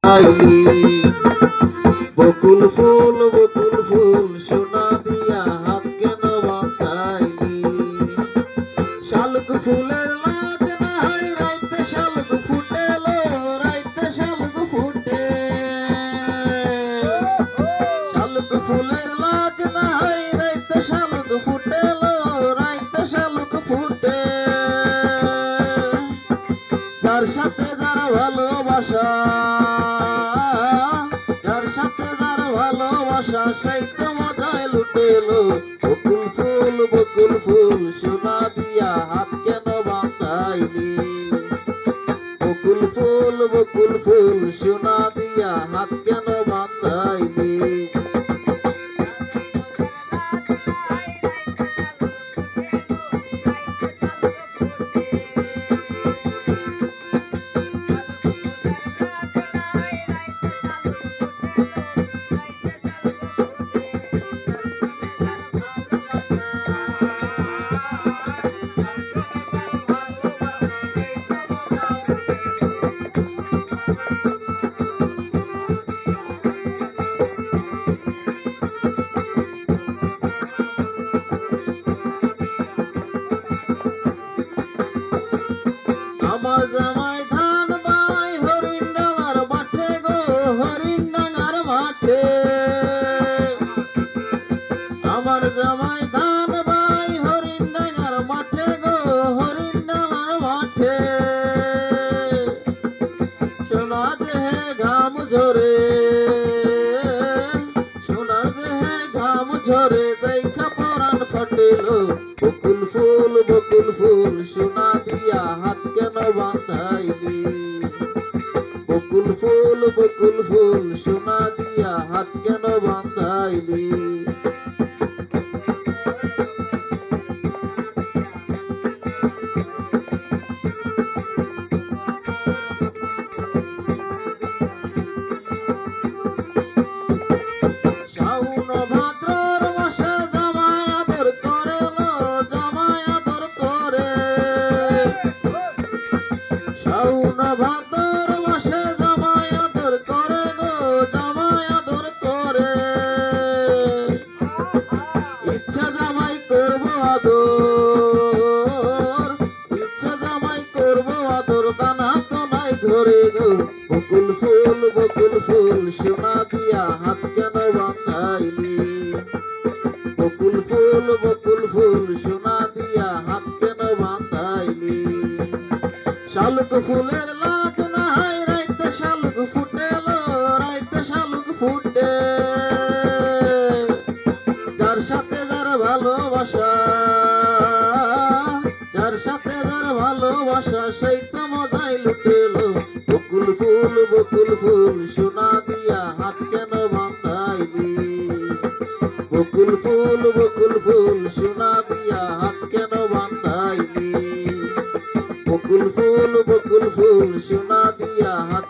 বান্ধাইলি বকুল ফুল সোনা দিয়া হাত কেন বান্ধাইলি শালুক ফুলের লাজ নাই রাইতে শালুক ফুটেলো রাইতে শালুক ফুটে শালুক ফুলের লাজ নাই রাইতে শালুক ফুটেলো রাইতে শালুক ফুটে যার সাথে যার ভালোবাসা যার সাথে যার ভালোবাসা সেই তো মজায় লুটেলো বকুল ফুল সোনা দিয়া হাত কেন বান্ধাইলি বকুল ফুল সোনা দিয়া হাত কেন বান্ধাইলি আমার জামাই ধান বাই হরিণ ডাঙার মাঠে গো হরিণ ডাঙার মাঠে আমার জামাই ধান বাই হরিণ ডাঙার মাঠে গো হরিণ ডাঙার মাঠে সোনার দেহে ঘাম ঝরে সোনার দেহে ঘাম ঝরে দেখা পরাণ ফাটেলো বকুল ফুল সোনা দিয়া হাত কেন বান্ধাইলি বকুল ফুল সোনা দিয়া হাত কেন বান্ধাইলি শাওন ভাদ্রর মাসে জামাই আদর করে লো জামাই আদর করে শাওন ভাদ্রর মাসে জামাই আদর করে গো জামাই আদর করে ইচ্ছা জামাই করব আদর ইচ্ছা জামাই করব আদর দানা তো নাই ঘরে গো বকুল ফুল সোনা দিয়া হাত কেন বান্ধাইলি বকুল ফুল সোনা দিয়া হাত কেন বান্ধাইলি শালুক ফুলের লাজ নাই রাইতে শালুক ফুটেলো রাইতে শালুক ফুটে যার সাথে যার ভালোবাসা যার সাথে যার ভালোবাসা সেই তো মজাই লুটেলো বকুল ফুল সোনা দিয়া হাত কেন বান্ধাইলি বকুল ফুল সোনা দিয়া হাত কেন বান্ধাইলি বকুল ফুল সোনা দিয়া হাত